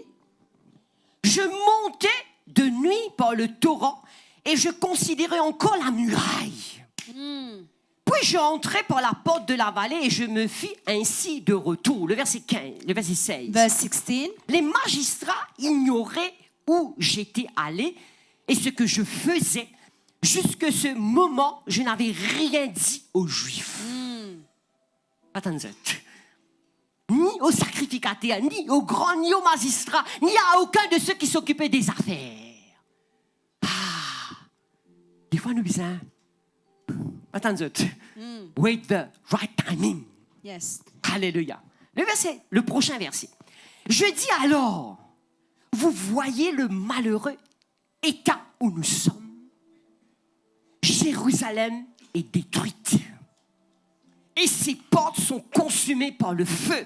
Je montais de nuit par le torrent et je considérais encore la muraille. Puis je entrai par la porte de la vallée et je me fis ainsi de retour. Le verset 15, le verset 16. Verse 16. Les magistrats ignoraient où j'étais allé et ce que je faisais. Jusque ce moment, je n'avais rien dit aux Juifs. Attendez. Ni aux sacrificateurs, ni aux grands, ni aux magistrats, ni à aucun de ceux qui s'occupaient des affaires. Des fois, nous disons, attendez. Wait the right timing. Yes. Alléluia. Le prochain verset. Je dis alors, vous voyez le malheureux état où nous sommes. Jérusalem est détruite et ses portes sont consumées par le feu.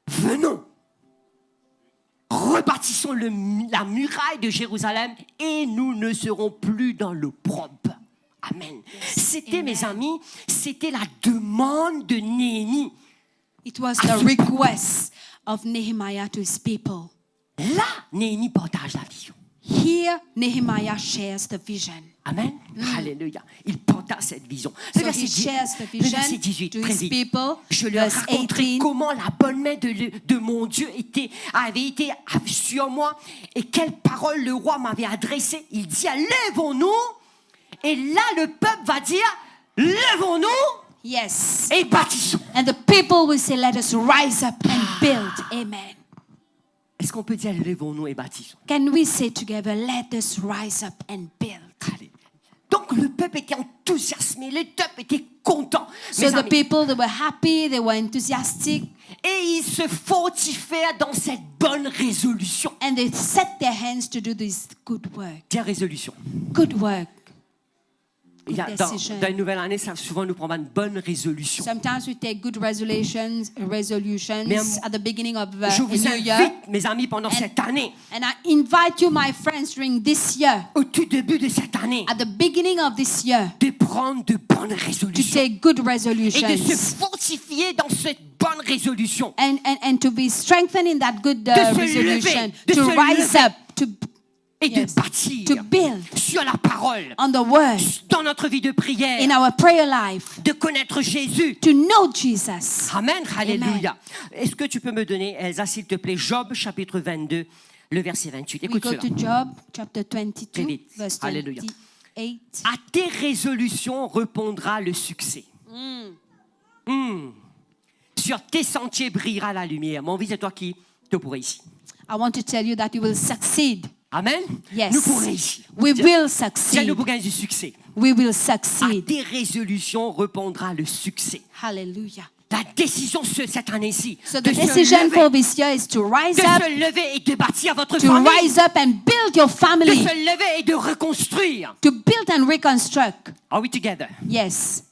Venons, rebâtissons la muraille de Jérusalem et nous ne serons plus dans l'opprobre. Amen. C'était, mes amis, c'était la demande de Néhémie. It was the request of Nehemiah to his people. Là, Néhémie partage la vision. Here, Nehemiah shares the vision. Amen. Alléluia. Il partage cette vision. So he shares the Le verset vision 18, to très his vite. people. Je leur Verse raconterai 18. comment la bonne main de mon Dieu avait été sur moi et quelles paroles le roi m'avait adressées. Il dit, lèvons-nous. Et là, le peuple va dire, lèvons-nous Yes. et bâtissons. And the people will say, let us rise up and build. Amen. Est-ce qu'on peut dire, lèvons-nous et bâtissons? Can we say together, let us rise up and build? Allez. Donc, le peuple était enthousiasmé, le peuple était content. So Mes the amis, people, they were happy, they were enthusiastic, et ils se fortifièrent dans cette bonne résolution. and they set their hands to do this good work. Tiens, résolution. Good work. Il y a, Decision. dans une nouvelle année, ça souvent nous prend une bonne résolution. Sometimes we take good resolutions Mais, at the beginning of Je a vous new year. invite, mes amis, pendant cette année, And I invite you, my friends, during this year, au tout début de cette année, at the beginning of this year, de prendre de bonnes to résolutions take good et de se resolutions fortifier dans cette bonne résolution. and to be strengthened in that good De se resolution, lever, de to se rise lever. up, Et Yes. de bâtir to build sur la parole, on the word dans notre vie de prière, in our prayer life, de connaître Jésus. to know Jesus. Amen, alléluia. Est-ce que tu peux me donner, Elsa, s'il te plaît, Job, chapitre 22, le verset 28. We Écoute go cela. to Job chapter Très 22, vite. verse Alléluia. 28. À tes résolutions répondra le succès. Sur tes sentiers brillera la lumière. Mon fils, c'est toi qui te pourrais ici. I want to tell you that you will succeed. Amen. Yes. Nous pourrons ici. We will Tiens, nous succeed. pourrons gagner du succès. We will À succeed. tes résolutions répondra le succès. Hallelujah. La décision cette année-ci So de the se decision lever, for this year is to rise de up, se lever et de bâtir votre to famille, rise up and build your de family, se lever et de reconstruire. to build and reconstruct. Are we together? Yes.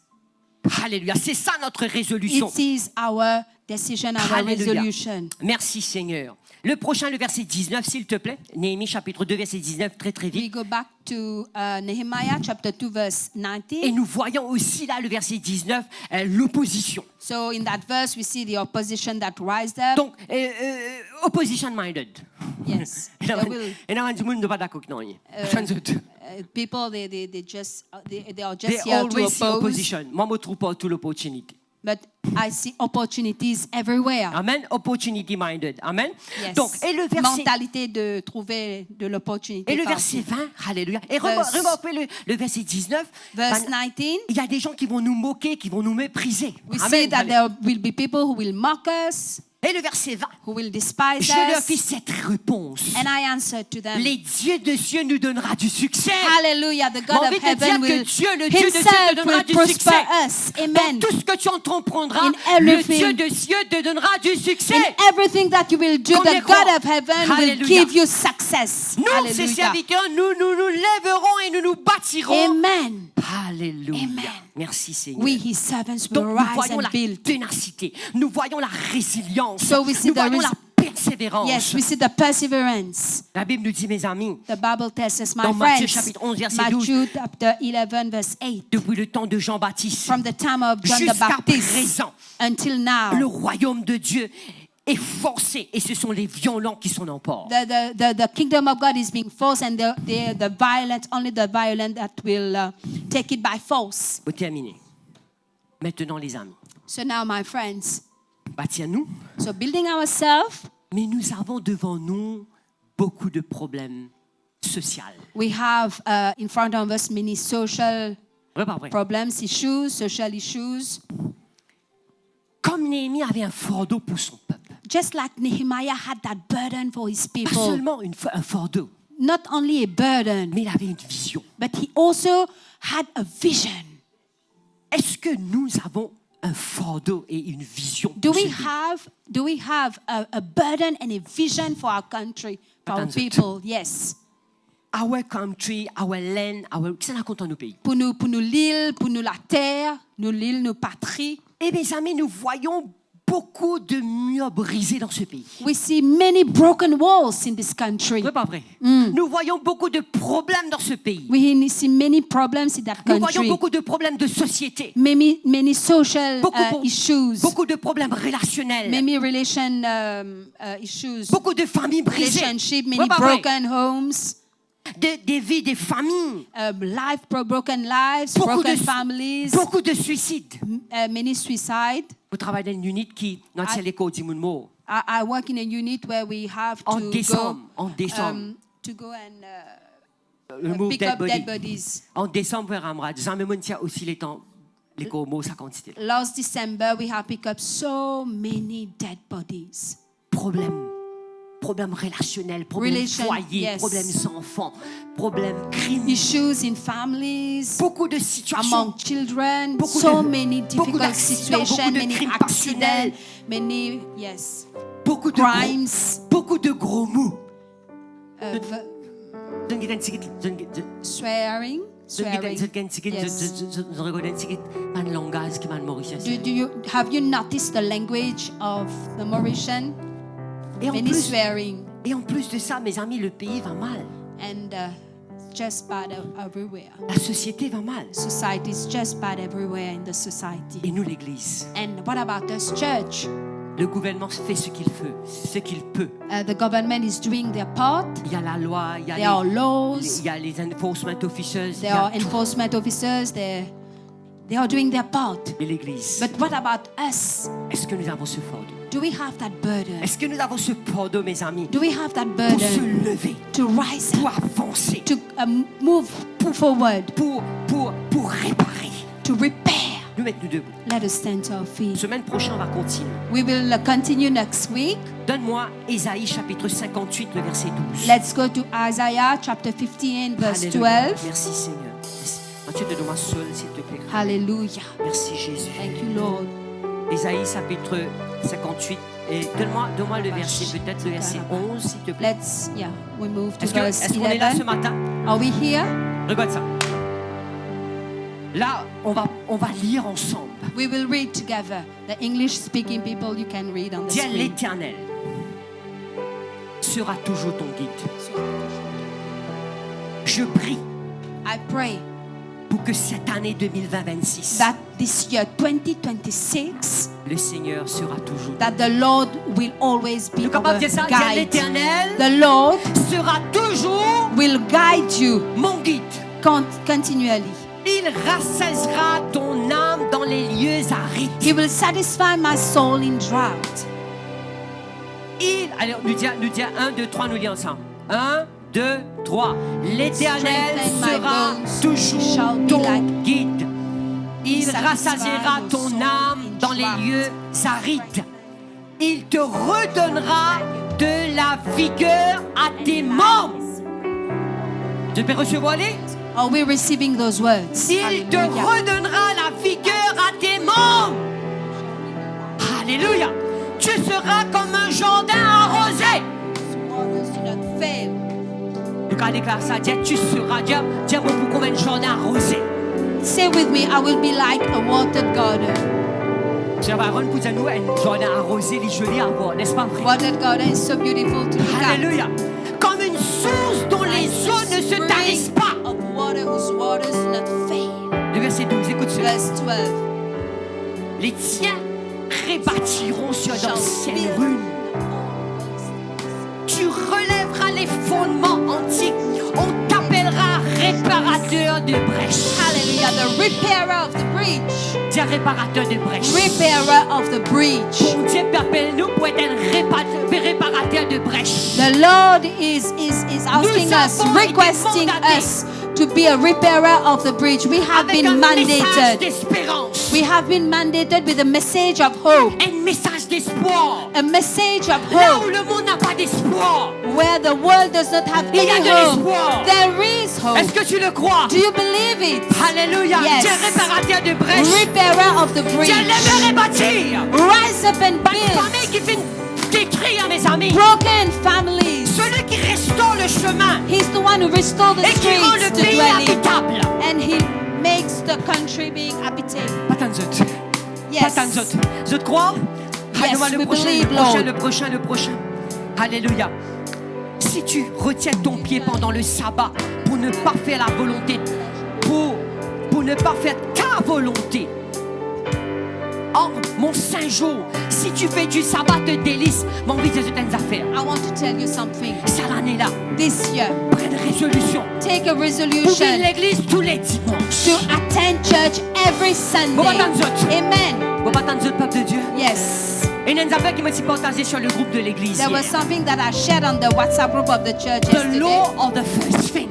Alléluia. C'est ça notre résolution. It is our decision, our Alléluia. resolution. Merci Seigneur. Le prochain, le verset 19, s'il te plaît. Néhémie chapitre 2, verset 19, très très We vite. go back to Nehemiah chapter 2, verse Et 19. nous voyons aussi là, le verset 19, l'opposition. So in that verse, we see the opposition that rised up. Donc, opposition minded. Yes. Et There là, will, et là, on ne pas d'accord avec nous. people, they are They just here to always see oppose. opposition. Moi, je ne trouve pas toute l'opportunité. But I see opportunities everywhere. Amen. Opportunity minded. Amen. Yes. Donc, et le verset, Mentalité de trouver de l'opportunité. et le partout. verset 20, alléluia. Et Verse- remarquez le verset 19. Verse Ben, 19. il y a des gens qui vont nous moquer, qui vont nous mépriser. We Amen. see that there will be people who will mock us, Et le verset 20, who will despise je leur us. fis cette réponse. And I answered to them, Les dieux de cieux nous donnera du succès. Hallelujah, the God J'ai envie of de dire heaven que will Dieu, le Dieu de cieux, te himself donnera will du prosper succès. us. Dans Amen. tout ce que tu entreprendras, In le everything. Dieu de cieux te donnera du succès. In everything that you will do, Combien the croient? God of heaven will Hallelujah. give you success. Nous, ses Hallelujah. serviteurs, nous lèverons et nous bâtirons. Amen. Alléluia. Amen. Merci Seigneur. We, his servants, Donc will nous rise voyons and la build. ténacité, nous voyons la résilience, So we see nous the voyons res- la persévérance. Yes, we see the perseverance. La Bible nous dit, mes amis, The Bible tells us, my Dans Matthieu friends, chapitre 11, verset 12. Matthew chapter 11, verse 8, depuis le temps de Jean-Baptiste from the time of John the jusqu'à Baptist présent, until now, le royaume de Dieu est forcé et ce sont les violents qui sont en port. the kingdom of God is being forced, and the violent, only the violent that will take it by force. Pour terminer, maintenant les amis, So now, my friends, bâtir-nous, so building ourselves, mais nous avons devant nous beaucoup de problèmes sociaux. we have in front of us many social Vrai, pas vrai? problems, issues, social issues. Comme Néhémie avait un fardeau pour son peuple, Just like Nehemiah had that burden for his pas people, seulement un fardeau, not only a burden, mais il avait une vision. but he also had a vision. Est-ce que nous avons un fardeau et une vision Do pour we ce pays. have a burden and a vision for our country, for our Attends, people? Yes. Our country, our land, qu'est-ce qu'on a contre nos pays? Pour nous l'île, pour nous la terre, nous l'île, nos patries. Et mes amis, nous voyons beaucoup de murs brisés dans ce pays. We see many broken walls in this country. C'est pas vrai? Nous voyons beaucoup de problèmes dans ce pays. We see many problems in that Nous voyons country. beaucoup de problèmes de société. Many social issues. Beaucoup de problèmes relationnels. Many relation issues. Beaucoup de familles brisées. Relationship, Ouais, many pas vrai? broken homes. Des vies, des familles. Broken lives, broken families. Beaucoup de suicides. Many suicide. Vous travaillez dans une unité qui, dans l'école d'Imunmo, I work in a unit where we have en to décembre, to go and le mot pick dead up body. dead bodies. En décembre, vers Amrad, jamais mon tia aussi les temps, les mots, ça quantité. Last December, we have picked up so many dead bodies. Problèmes relationnels, problèmes Relation, foyer, yes. problèmes enfants, problèmes crimes. Issues in families, Beaucoup de situations. among children, Beaucoup so de- many beaucoup difficult d'accidents, situations, beaucoup de many crimes accidents, passionnels. many, yes, Beaucoup de crimes. beaucoup de gros mots. Swearing. Have you noticed the language of the Mauritian? Many swearing, Et en plus de ça, mes amis, le pays va mal. and just bad everywhere. La société va mal. Society is just bad everywhere in the society. Et nous, l'Église, And what about us, church? le gouvernement fait ce qu'il peut. The government is doing their part. Il y a la loi, il y a There are il laws. y a les enforcement officers, il y There a are enforcement officers. They are doing their part. Et l'Église, But what about us? est-ce que nous avons ce fardeau? Do we have that burden? Est-ce que nous avons ce fardeau, mes amis, Do we have that pour se burden lever, to rise pour up, avancer, to move forward, pour réparer? to repair? Nous mettre nous debout. Let us stand to our feet. Semaine prochaine, on va continuer. We will continue next week. Donne-moi Ésaïe chapitre 58, le verset 12. Let's go to Isaiah chapter 15, verse Alléluia. 12. Merci Seigneur. Merci. Mathieu, donne-moi seul, s'il te plaît. Hallelujah. Merci Jésus. Thank you, Lord. Ésaïe chapitre 58. Et donne-moi le verset, peut-être le verset 11, s'il te plaît. We move to Est-ce verse qu'on est là ce 11. matin? Are we here? Regarde ça. Là, on va lire ensemble. We will read together. The English-speaking people, you can read on the Dis à screen. l'Éternel sera toujours ton guide. Je prie I pray pour que cette année 2026, that this year 2026, le Seigneur sera toujours. that the Lord will always be Tu es capable de our dire ça? Dis à guide. l'Éternel The Lord sera toujours will guide you mon guide. continually. Il rassasiera ton âme dans les lieux arides. He will satisfy my soul in drought. Allez, nous dit 1, 2, 3, nous lisons ensemble. 1, 2, 3. L'Éternel Strengthen my sera bones. toujours Shall be ton like- guide. Il Satisfy rassasiera your ton soul âme in dans les drought. lieux arides. Il te redonnera de la vigueur à tes membres. Tu peux recevoir les? Are we receiving those words? Il te Hallelujah. redonnera la vigueur à tes membres. Alléluia. Tu seras comme un jardin arrosé. Waters do not fail. Lucas déclare ça. Dis, tu seras. Dis-moi pour combien de jardins arrosés. Say with me, I will be like a watered garden. Je vais rendre pour nous un jardin arrosé, les jolis à voir, n'est-ce pas vrai? Watered garden is so beautiful to look at. Alléluia. Comme une source dont les eaux ne se tarissent pas. Of water whose waters do not fail. Le verset 12, écoute cela. Verse 12. Les tiens rebâtiront sur Shall d'anciennes build ruines. Tu relèveras les fondements antiques. On t'appellera réparateur de brèches. Hallelujah. The repairer of the breach. Dis réparateur de brèches. Repairer of the breach. Bon Dieu appelle-nous pour être un réparateur de brèches. The Lord is asking us, avons été requesting mandatés us to be a repairer of the breach. We have Avec been un message mandated d'espérance. We have been mandated with a message of hope, un message d'espoir. a message of Là où hope, le monde n'a pas d'espoir. where the world does not have Il y a any de hope. l'espoir. There is hope. Est-ce que tu le crois? Do you believe it? Alléluia. Yes. Dieu réparateur de brèches. Repairer of the breach. Dieu l'aimerait bâtir. Rise up and Pas une famille build. qui fait détruire, mes amis. Broken families. Celui qui restaure le chemin He's the one who restores the et qui rend streets le to pays dwelling. habitable. And he makes the country being habitable. Pas tant d'autres. Yes. Pas tant d'autres. Je te crois? Yes, Alléluia, le we prochain, believe, le prochain, Lord. le prochain, le prochain. Alléluia. Si tu retiens ton pied pendant le sabbat pour ne pas faire la volonté, pour ne pas faire ta volonté, oh, mon saint jour, si tu fais du sabbat de délice, mon envie de certaines affaires. I want to tell you something. Ça l'année là, This year, prends une résolution. take a Pour venir resolution à l'église tous les dimanches. to attend church every Bon, Sunday. attends, Zot. Amen. Bon, pas tant de peuple de Dieu. Yes. Et il y a une affaire qui m'a été partagée sur le groupe de l'église. There was hier. something that I shared on the WhatsApp group of the church The yesterday. law of the first thing.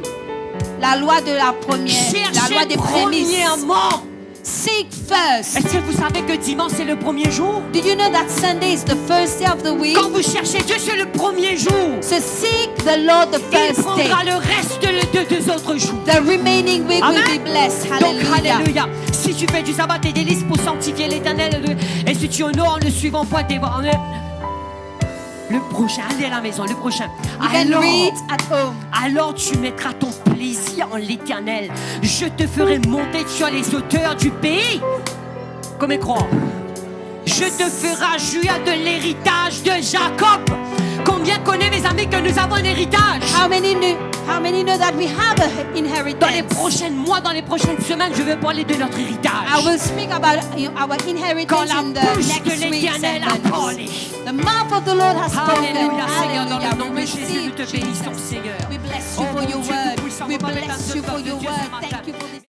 La loi de la première, la loi Cherchez des prémices. premièrement. Seek first. Est-ce que vous savez que dimanche c'est le premier jour? Do you know that Sunday is the first day of the week? Quand vous cherchez Dieu, c'est le premier jour. So seek the Lord the Il first day. prendra le reste de deux autres jours. The remaining week Amen. will be blessed. Donc, Hallelujah. alléluia. Si tu fais du sabbat et délices pour sanctifier l'éternel, et si tu honores le suivant point des le prochain, allez à la maison, le prochain. You can read at home. Alors tu mettras ton plaisir en l'éternel. Je te ferai monter sur les hauteurs du pays. Comme croire. Je te ferai jouir de l'héritage de Jacob. Combien connaît mes amis que nous avons un héritage? How many know that we have an Dans les inheritance? prochains mois, dans les prochaines semaines, je vais parler de notre héritage. I will speak about our Quand inheritance la in the bouche de next weeks l'Éternel and a months. parlé. The mouth of the Lord has spoken. Alléluia, Seigneur, dans Hallelujah. le nom de We Jésus, receive nous te bénissons, Jesus. Seigneur. We bless Oh, you for mon your Dieu word. tout-puissant, We mon Père, bless you peuple for de your Dieu ce word. matin. Thank you for this.